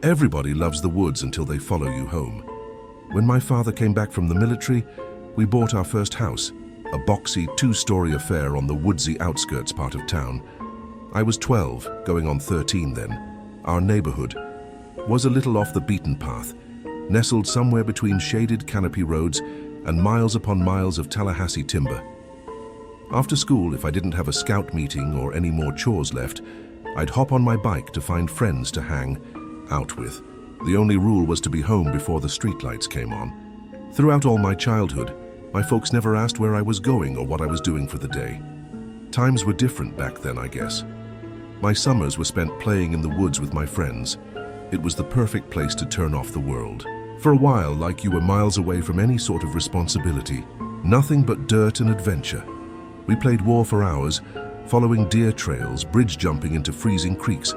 Everybody loves the woods until they follow you home. When my father came back from the military, we bought our first house, a boxy two-story affair on the woodsy outskirts part of town. I was 12, going on 13 then. Our neighborhood was a little off the beaten path, nestled somewhere between shaded canopy roads and miles upon miles of Tallahassee timber. After school, if I didn't have a scout meeting or any more chores left, I'd hop on my bike to find friends to hang out with. The only rule was to be home before the streetlights came on. Throughout all my childhood, my folks never asked where I was going or what I was doing for the day. Times were different back then, I guess. My summers were spent playing in the woods with my friends. It was the perfect place to turn off the world. For a while, like you were miles away from any sort of responsibility, nothing but dirt and adventure. We played war for hours, following deer trails, bridge jumping into freezing creeks,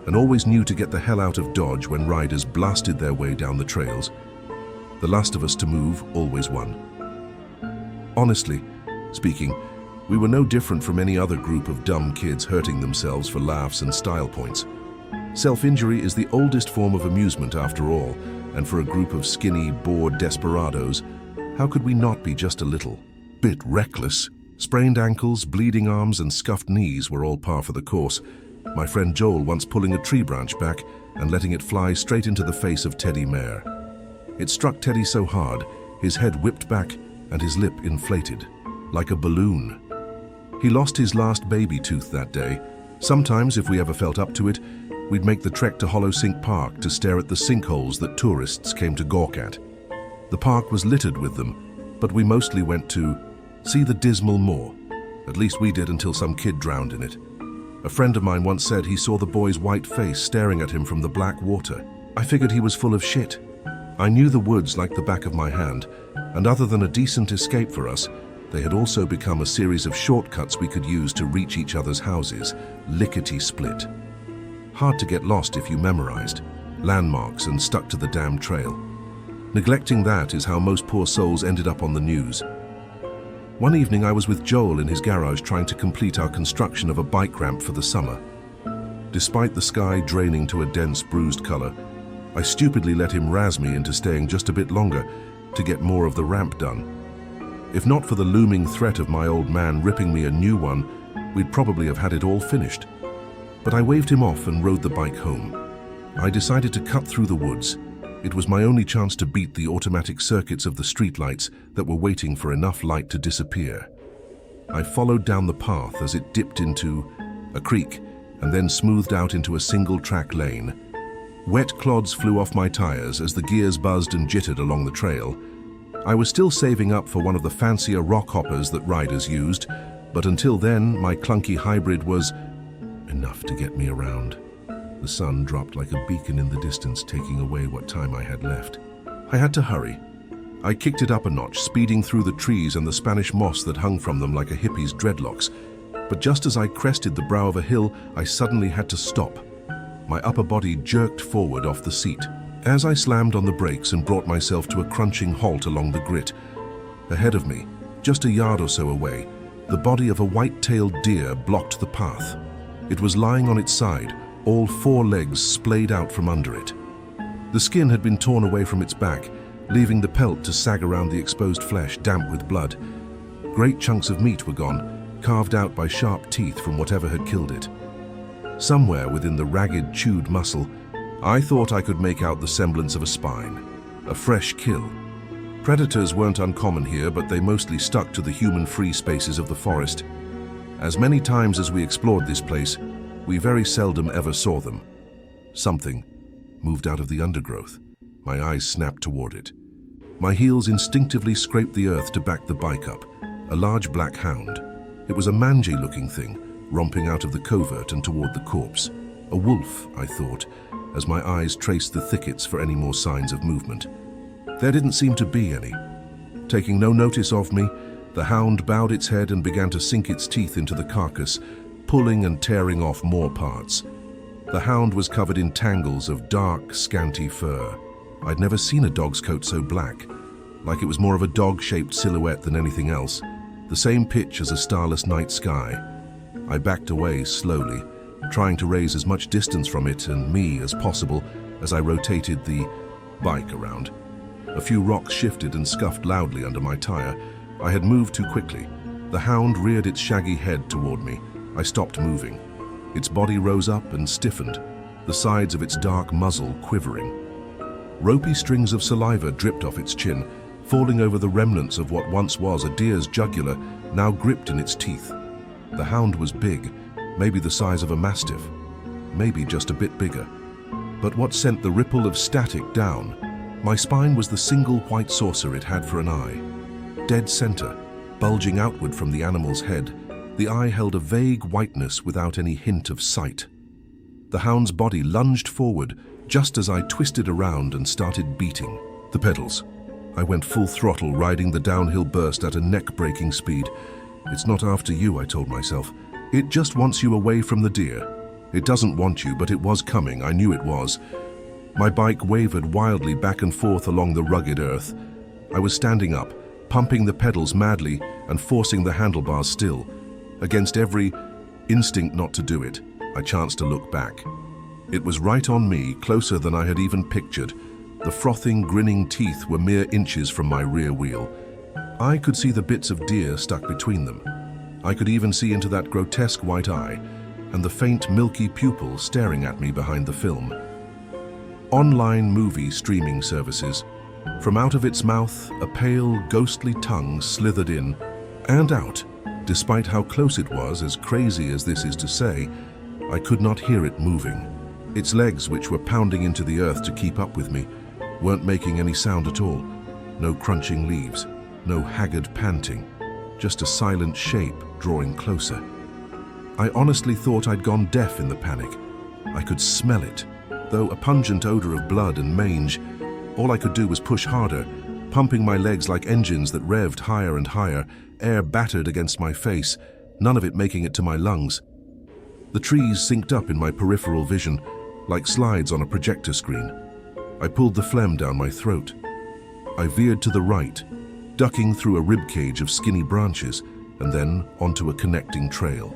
and always knew to get the hell out of Dodge when riders blasted their way down the trails. The last of us to move always won. Honestly speaking, we were no different from any other group of dumb kids hurting themselves for laughs and style points. Self-injury is the oldest form of amusement after all, and for a group of skinny, bored desperados, how could we not be just a little bit reckless? Sprained ankles, bleeding arms, and scuffed knees were all par for the course. My friend Joel once pulling a tree branch back and letting it fly straight into the face of Teddy Mare. It struck Teddy so hard, his head whipped back and his lip inflated, like a balloon. He lost his last baby tooth that day. Sometimes, if we ever felt up to it, we'd make the trek to Hollow Sink Park to stare at the sinkholes that tourists came to gawk at. The park was littered with them, but we mostly went to see the dismal moor. At least we did until some kid drowned in it. A friend of mine once said he saw the boy's white face staring at him from the black water. I figured he was full of shit. I knew the woods like the back of my hand, and other than a decent escape for us, they had also become a series of shortcuts we could use to reach each other's houses, lickety-split. Hard to get lost if you memorized landmarks and stuck to the damn trail. Neglecting that is how most poor souls ended up on the news. One evening I was with Joel in his garage trying to complete our construction of a bike ramp for the summer. Despite the sky draining to a dense bruised color, I stupidly let him razz me into staying just a bit longer to get more of the ramp done. If not for the looming threat of my old man ripping me a new one, we'd probably have had it all finished. But I waved him off and rode the bike home. I decided to cut through the woods. It was my only chance to beat the automatic circuits of the streetlights that were waiting for enough light to disappear. I followed down the path as it dipped into a creek and then smoothed out into a single-track lane. Wet clods flew off my tires as the gears buzzed and jittered along the trail. I was still saving up for one of the fancier rock hoppers that riders used, but until then, my clunky hybrid was enough to get me around. The sun dropped like a beacon in the distance, taking away what time I had left. I had to hurry. I kicked it up a notch, speeding through the trees and the Spanish moss that hung from them like a hippie's dreadlocks. But just as I crested the brow of a hill, I suddenly had to stop. My upper body jerked forward off the seat. As I slammed on the brakes and brought myself to a crunching halt along the grit, ahead of me, just a yard or so away, the body of a white-tailed deer blocked the path. It was lying on its side, all four legs splayed out from under it. The skin had been torn away from its back, leaving the pelt to sag around the exposed flesh, damp with blood. Great chunks of meat were gone, carved out by sharp teeth from whatever had killed it. Somewhere within the ragged, chewed muscle, I thought I could make out the semblance of a spine, a fresh kill. Predators weren't uncommon here, but they mostly stuck to the human-free spaces of the forest. As many times as we explored this place, we very seldom ever saw them. Something moved out of the undergrowth. My eyes snapped toward it. My heels instinctively scraped the earth to back the bike up. A large black hound. It was a mangy-looking thing, romping out of the covert and toward the corpse. A wolf, I thought, as my eyes traced the thickets for any more signs of movement. There didn't seem to be any. Taking no notice of me, the hound bowed its head and began to sink its teeth into the carcass, pulling and tearing off more parts. The hound was covered in tangles of dark, scanty fur. I'd never seen a dog's coat so black, like it was more of a dog-shaped silhouette than anything else, the same pitch as a starless night sky. I backed away slowly, trying to raise as much distance from it and me as possible as I rotated the bike around. A few rocks shifted and scuffed loudly under my tire. I had moved too quickly. The hound reared its shaggy head toward me. I stopped moving. Its body rose up and stiffened, the sides of its dark muzzle quivering. Ropey strings of saliva dripped off its chin, falling over the remnants of what once was a deer's jugular, now gripped in its teeth. The hound was big, maybe the size of a mastiff, maybe just a bit bigger. But what sent the ripple of static down? My spine was the single white saucer it had for an eye. Dead center, bulging outward from the animal's head, the eye held a vague whiteness without any hint of sight. The hound's body lunged forward just as I twisted around and started beating. The pedals. I went full throttle, riding the downhill burst at a neck-breaking speed. It's not after you, I told myself. It just wants you away from the deer. It doesn't want you, but it was coming. I knew it was. My bike wavered wildly back and forth along the rugged earth. I was standing up, pumping the pedals madly and forcing the handlebars still. Against every instinct not to do it, I chanced to look back. It was right on me, closer than I had even pictured. The frothing, grinning teeth were mere inches from my rear wheel. I could see the bits of deer stuck between them. I could even see into that grotesque white eye and the faint, milky pupil staring at me behind the film. Online movie streaming services. From out of its mouth, a pale, ghostly tongue slithered in and out. Despite how close it was, as crazy as this is to say, I could not hear it moving. Its legs, which were pounding into the earth to keep up with me, weren't making any sound at all. No crunching leaves, no haggard panting, just a silent shape drawing closer. I honestly thought I'd gone deaf in the panic. I could smell it, though a pungent odor of blood and mange. All I could do was push harder, pumping my legs like engines that revved higher and higher, air battered against my face, none of it making it to my lungs. The trees synced up in my peripheral vision, like slides on a projector screen. I pulled the phlegm down my throat. I veered to the right, ducking through a ribcage of skinny branches, and then onto a connecting trail.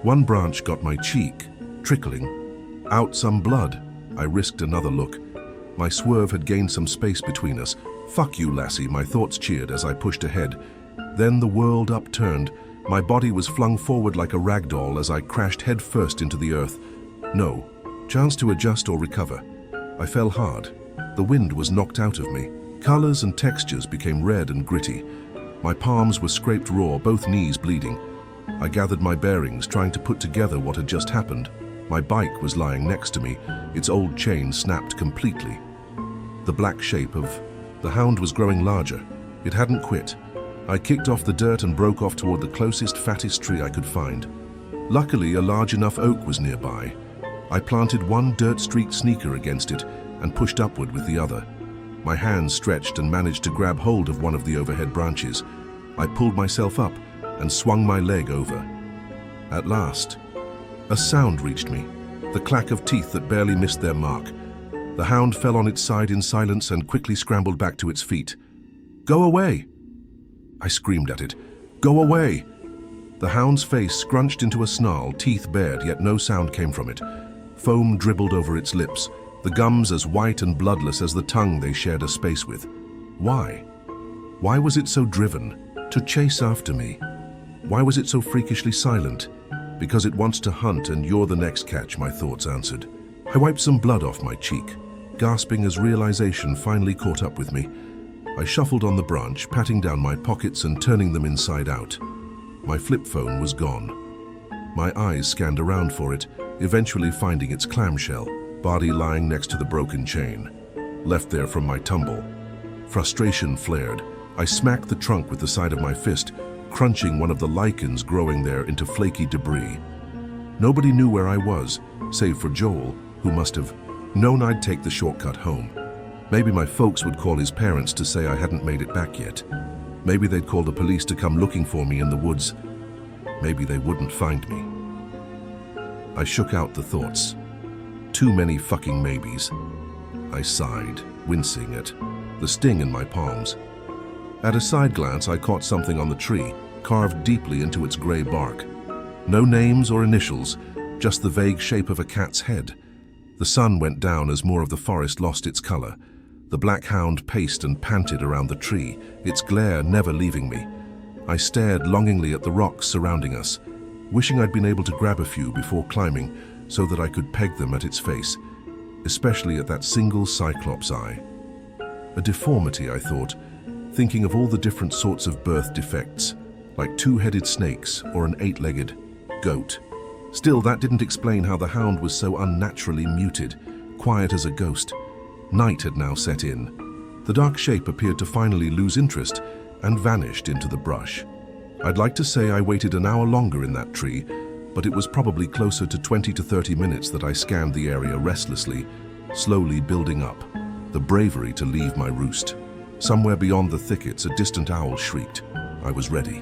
One branch got my cheek, trickling. Out some blood. I risked another look. My swerve had gained some space between us. "Fuck you, lassie," my thoughts cheered as I pushed ahead. Then the world upturned. My body was flung forward like a rag doll as I crashed headfirst into the earth. No chance to adjust or recover. I fell hard. The wind was knocked out of me. Colors and textures became red and gritty. My palms were scraped raw, both knees bleeding. I gathered my bearings, trying to put together what had just happened. My bike was lying next to me, its old chain snapped completely. The black shape of the hound was growing larger. It hadn't quit. I kicked off the dirt and broke off toward the closest, fattest tree I could find. Luckily, a large enough oak was nearby. I planted one dirt-streaked sneaker against it and pushed upward with the other. My hands stretched and managed to grab hold of one of the overhead branches. I pulled myself up and swung my leg over. At last, a sound reached me, the clack of teeth that barely missed their mark. The hound fell on its side in silence and quickly scrambled back to its feet. "Go away!" I screamed at it. "Go away!" The hound's face scrunched into a snarl, teeth bared, yet no sound came from it. Foam dribbled over its lips, the gums as white and bloodless as the tongue they shared a space with. Why? Why was it so driven to chase after me? Why was it so freakishly silent? Because it wants to hunt and you're the next catch, my thoughts answered. I wiped some blood off my cheek, gasping as realization finally caught up with me. I shuffled on the branch, patting down my pockets and turning them inside out. My flip phone was gone. My eyes scanned around for it, eventually finding its clamshell, body lying next to the broken chain, left there from my tumble. Frustration flared. I smacked the trunk with the side of my fist, crunching one of the lichens growing there into flaky debris. Nobody knew where I was, save for Joel, who must have known I'd take the shortcut home. Maybe my folks would call his parents to say I hadn't made it back yet. Maybe they'd call the police to come looking for me in the woods. Maybe they wouldn't find me. I shook out the thoughts. Too many fucking maybes. I sighed, wincing at the sting in my palms. At a side glance, I caught something on the tree, carved deeply into its gray bark. No names or initials, just the vague shape of a cat's head. The sun went down as more of the forest lost its color. The black hound paced and panted around the tree, its glare never leaving me. I stared longingly at the rocks surrounding us, wishing I'd been able to grab a few before climbing so that I could peg them at its face, especially at that single cyclops eye. A deformity, I thought, thinking of all the different sorts of birth defects, like two-headed snakes or an eight-legged goat. Still, that didn't explain how the hound was so unnaturally muted, quiet as a ghost. Night had now set in. The dark shape appeared to finally lose interest and vanished into the brush. I'd like to say I waited an hour longer in that tree, but it was probably closer to 20 to 30 minutes that I scanned the area restlessly, slowly building up, the bravery to leave my roost. Somewhere beyond the thickets, a distant owl shrieked. I was ready.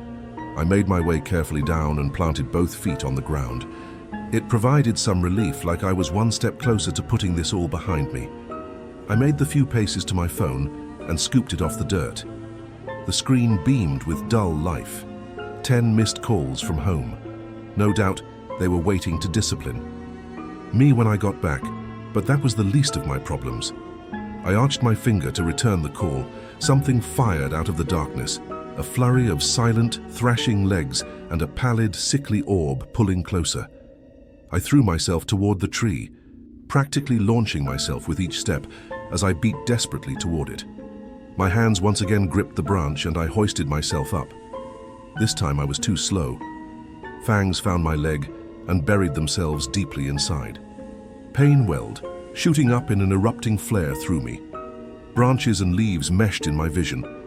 I made my way carefully down and planted both feet on the ground. It provided some relief, like I was one step closer to putting this all behind me. I made the few paces to my phone and scooped it off the dirt. The screen beamed with dull life. 10 missed calls from home. No doubt they were waiting to discipline me when I got back, but that was the least of my problems. I arched my finger to return the call. Something fired out of the darkness, a flurry of silent, thrashing legs and a pallid, sickly orb pulling closer. I threw myself toward the tree, practically launching myself with each step as I beat desperately toward it. My hands once again gripped the branch and I hoisted myself up. This time I was too slow. Fangs found my leg and buried themselves deeply inside. Pain welled, shooting up in an erupting flare through me. Branches and leaves meshed in my vision.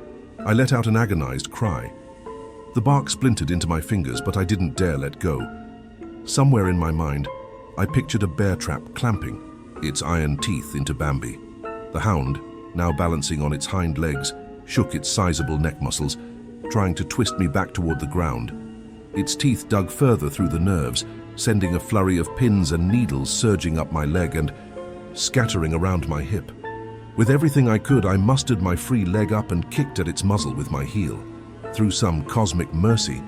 I let out an agonized cry. The bark splintered into my fingers, but I didn't dare let go. Somewhere in my mind, I pictured a bear trap clamping, its iron teeth into Bambi. The hound, now balancing on its hind legs, shook its sizable neck muscles, trying to twist me back toward the ground. Its teeth dug further through the nerves, sending a flurry of pins and needles surging up my leg and scattering around my hip. With everything I could, I mustered my free leg up and kicked at its muzzle with my heel. Through some cosmic mercy,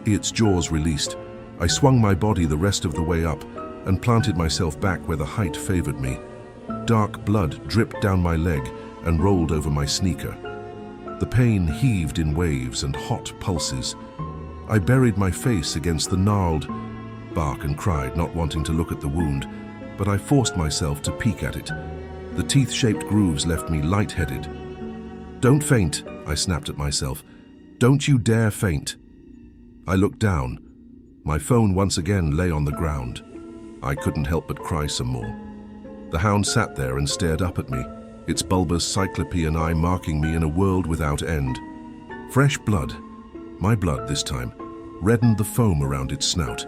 its jaws released. I swung my body the rest of the way up and planted myself back where the height favored me. Dark blood dripped down my leg and rolled over my sneaker. The pain heaved in waves and hot pulses. I buried my face against the gnarled bark and cried, not wanting to look at the wound, but I forced myself to peek at it. The teeth-shaped grooves left me lightheaded. "Don't faint," I snapped at myself. "Don't you dare faint." I looked down. My phone once again lay on the ground. I couldn't help but cry some more. The hound sat there and stared up at me, its bulbous cyclopean eye marking me in a world without end. Fresh blood, my blood this time, reddened the foam around its snout.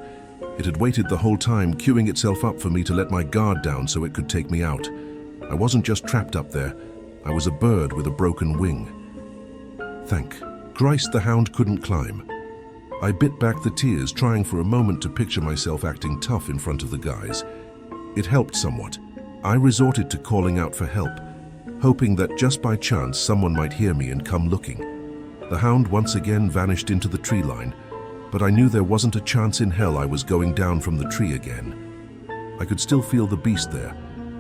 It had waited the whole time, queuing itself up for me to let my guard down so it could take me out. I wasn't just trapped up there. I was a bird with a broken wing. Thank Christ the hound couldn't climb. I bit back the tears, trying for a moment to picture myself acting tough in front of the guys. It helped somewhat. I resorted to calling out for help, hoping that just by chance someone might hear me and come looking. The hound once again vanished into the tree line, but I knew there wasn't a chance in hell I was going down from the tree again. I could still feel the beast there,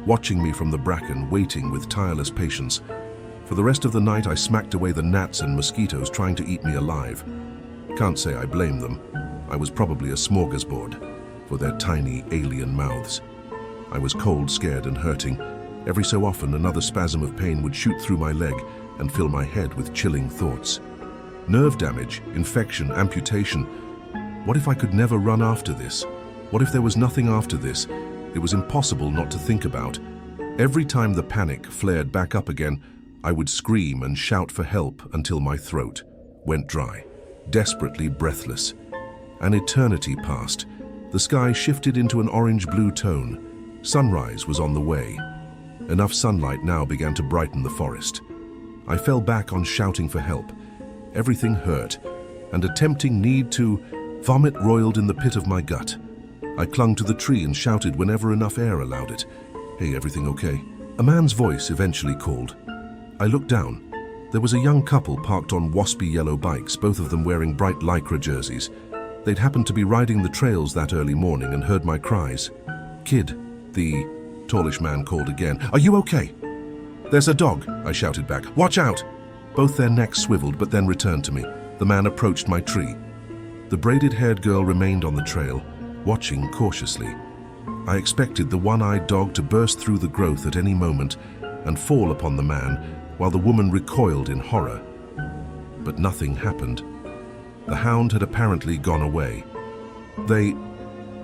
watching me from the bracken, waiting with tireless patience. For the rest of the night, I smacked away the gnats and mosquitoes trying to eat me alive. Can't say I blame them. I was probably a smorgasbord for their tiny alien mouths. I was cold, scared, and hurting. Every so often, another spasm of pain would shoot through my leg and fill my head with chilling thoughts. Nerve damage, infection, amputation. What if I could never run after this? What if there was nothing after this? It was impossible not to think about. Every time the panic flared back up again, I would scream and shout for help until my throat went dry, desperately breathless. An eternity passed. The sky shifted into an orange-blue tone. Sunrise was on the way. Enough sunlight now began to brighten the forest. I fell back on shouting for help. Everything hurt, and a tempting need to vomit roiled in the pit of my gut. I clung to the tree and shouted whenever enough air allowed it. "Hey, everything okay?" A man's voice eventually called. I looked down. There was a young couple parked on waspy yellow bikes, both of them wearing bright lycra jerseys. They'd happened to be riding the trails that early morning and heard my cries. "Kid," the tallish man called again. "Are you okay?" "There's a dog," I shouted back. "Watch out!" Both their necks swiveled but then returned to me. The man approached my tree. The braided-haired girl remained on the trail, watching cautiously. I expected the one-eyed dog to burst through the growth at any moment and fall upon the man, while the woman recoiled in horror. But nothing happened. The hound had apparently gone away. They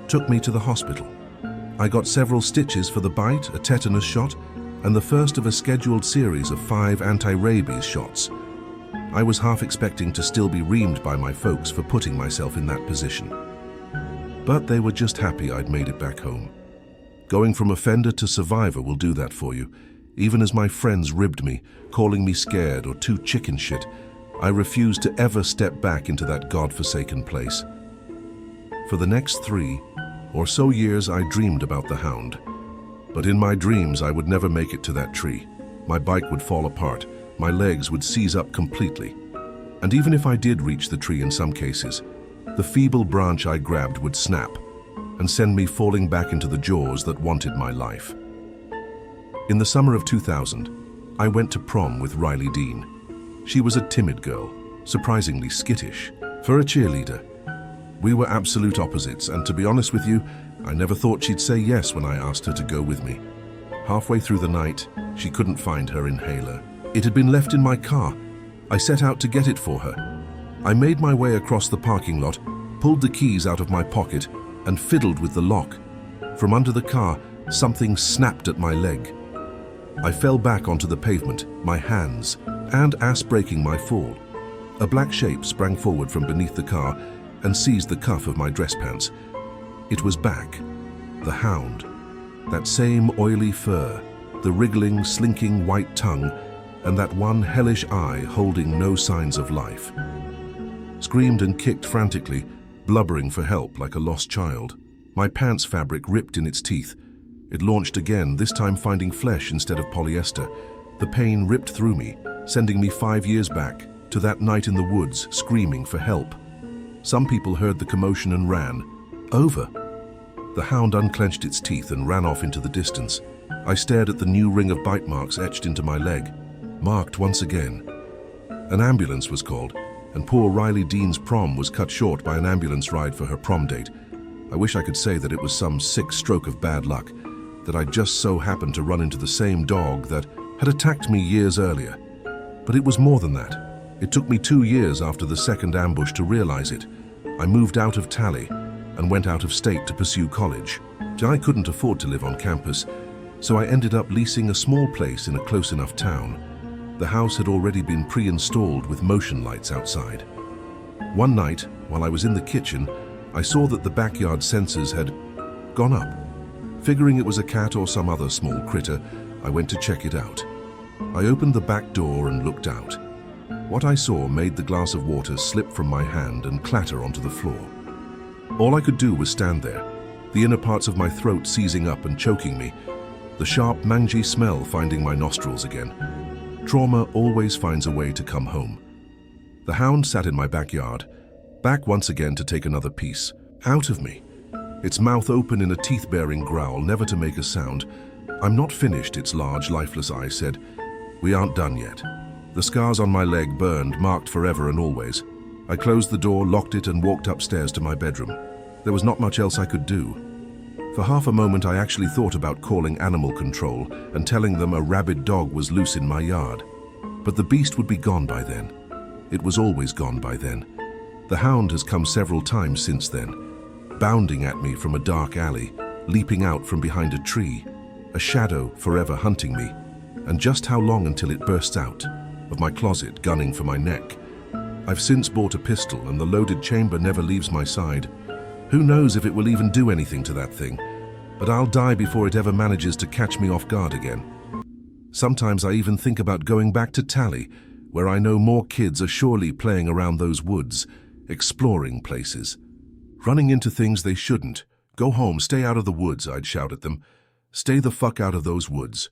took me to the hospital. I got several stitches for the bite, a tetanus shot, and the first of a scheduled series of 5 anti-rabies shots. I was half expecting to still be reamed by my folks for putting myself in that position. But they were just happy I'd made it back home. Going from offender to survivor will do that for you. Even as my friends ribbed me, calling me scared or too chicken shit, I refused to ever step back into that godforsaken place. For the next 3 or so years, I dreamed about the hound. But in my dreams, I would never make it to that tree. My bike would fall apart. My legs would seize up completely. And even if I did reach the tree in some cases, the feeble branch I grabbed would snap and send me falling back into the jaws that wanted my life. In the summer of 2000, I went to prom with Riley Dean. She was a timid girl, surprisingly skittish, for a cheerleader. We were absolute opposites, and to be honest with you, I never thought she'd say yes when I asked her to go with me. Halfway through the night, she couldn't find her inhaler. It had been left in my car. I set out to get it for her. I made my way across the parking lot, pulled the keys out of my pocket, and fiddled with the lock. From under the car, something snapped at my leg. I fell back onto the pavement, my hands and ass breaking my fall. A black shape sprang forward from beneath the car and seized the cuff of my dress pants. It was back, the hound. That same oily fur, the wriggling, slinking white tongue, and that one hellish eye holding no signs of life. Screamed and kicked frantically, blubbering for help like a lost child. My pants fabric ripped in its teeth. It launched again, this time finding flesh instead of polyester. The pain ripped through me, sending me 5 years back, to that night in the woods, screaming for help. Some people heard the commotion and ran. Over. The hound unclenched its teeth and ran off into the distance. I stared at the new ring of bite marks etched into my leg. Marked once again. An ambulance was called, and poor Riley Dean's prom was cut short by an ambulance ride for her prom date. I wish I could say that it was some sick stroke of bad luck, that I just so happened to run into the same dog that had attacked me years earlier. But it was more than that. It took me 2 years after the second ambush to realize it. I moved out of Tally and went out of state to pursue college. I couldn't afford to live on campus, so I ended up leasing a small place in a close enough town. The house had already been pre-installed with motion lights outside. One night, while I was in the kitchen, I saw that the backyard sensors had gone up. Figuring it was a cat or some other small critter, I went to check it out. I opened the back door and looked out. What I saw made the glass of water slip from my hand and clatter onto the floor. All I could do was stand there, the inner parts of my throat seizing up and choking me, the sharp, mangy smell finding my nostrils again. Trauma always finds a way to come home. The hound sat in my backyard, back once again to take another piece, out of me. Its mouth open in a teeth-bearing growl, never to make a sound. "I'm not finished," its large, lifeless eyes said. "We aren't done yet." The scars on my leg burned, marked forever and always. I closed the door, locked it, and walked upstairs to my bedroom. There was not much else I could do. For half a moment, I actually thought about calling animal control and telling them a rabid dog was loose in my yard. But the beast would be gone by then. It was always gone by then. The hound has come several times since then, bounding at me from a dark alley, leaping out from behind a tree, a shadow forever hunting me, and just how long until it bursts out of my closet, gunning for my neck. I've since bought a pistol, and the loaded chamber never leaves my side. Who knows if it will even do anything to that thing, but I'll die before it ever manages to catch me off guard again. Sometimes I even think about going back to Tally, where I know more kids are surely playing around those woods, exploring places, running into things they shouldn't. "Go home, stay out of the woods," I'd shout at them. "Stay the fuck out of those woods."